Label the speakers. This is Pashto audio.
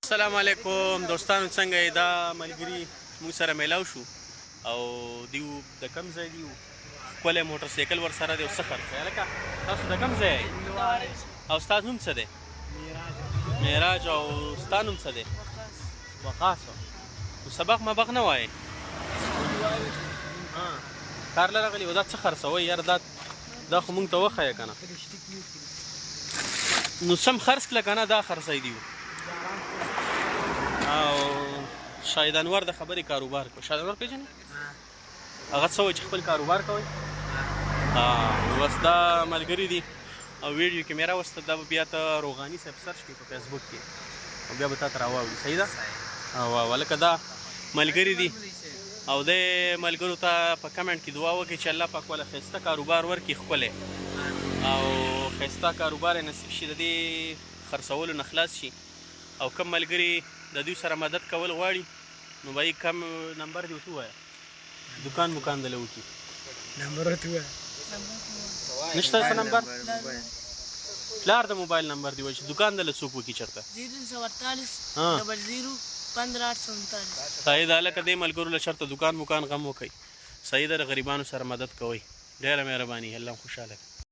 Speaker 1: السلام علیکم دوستانو، څنګه یې؟ دا ملګري موږ سره میلاو شو او دیو د کوم ځای دیو ښکلی موټر سایکل ورسره دی او څه خرڅ دی هلکه؟ تاسو د کوم ځای او ستا نوم څه دی؟ معراج. او ستا نوم څه دی؟ وقاص. نو سبق مبق نه وایې؟ کار له راغلي و دا څه خرڅوئ یاره؟ دا خو موږ ته وښیه که نه، نو سم خرڅ کړه که نه، دا خرڅی دیو. او شاهد انور د خبرې کاروبار کو. شاهد انور پېژنې؟ هغه څه وایي چې خپل کاروبار کوئ. نو بس دا ملګري دي او ویډیو کې مې راوسته، دا به بیا ته روغاني صاحب سرچ کړي په فیسبوک کې او بیا به تا ته راواوړي. صحیح ده؟ او هلکه دا ملګري دي او دی ملګرو ته په کمنټ کې دعا وکړي چې الله پاک والا ښایسته کاروبار ورکړي ښکلی او ښایسته کاروبار یې نصیب شي، د دې خرڅولو نه خلاص شي. او کم ملګري د دوی سره مدد کول غواړي نو به یې کم نمبر دې ورته ووایه، دکان مکان دله وکړي.
Speaker 2: نمبر ورته ووایه.
Speaker 1: نشته څه نمبر؟ پلار د موبایل نمبر دی وایي چې دکان دله څوک وکړي چېرته؟
Speaker 2: 048
Speaker 1: صحیح ده هلکه دې ملګرو له چېرته دکان مکان غم وکئ. صحیح ده د غریبانو سره مدد کوئ. ډېره مهرباني، الله خوشحاله کړي.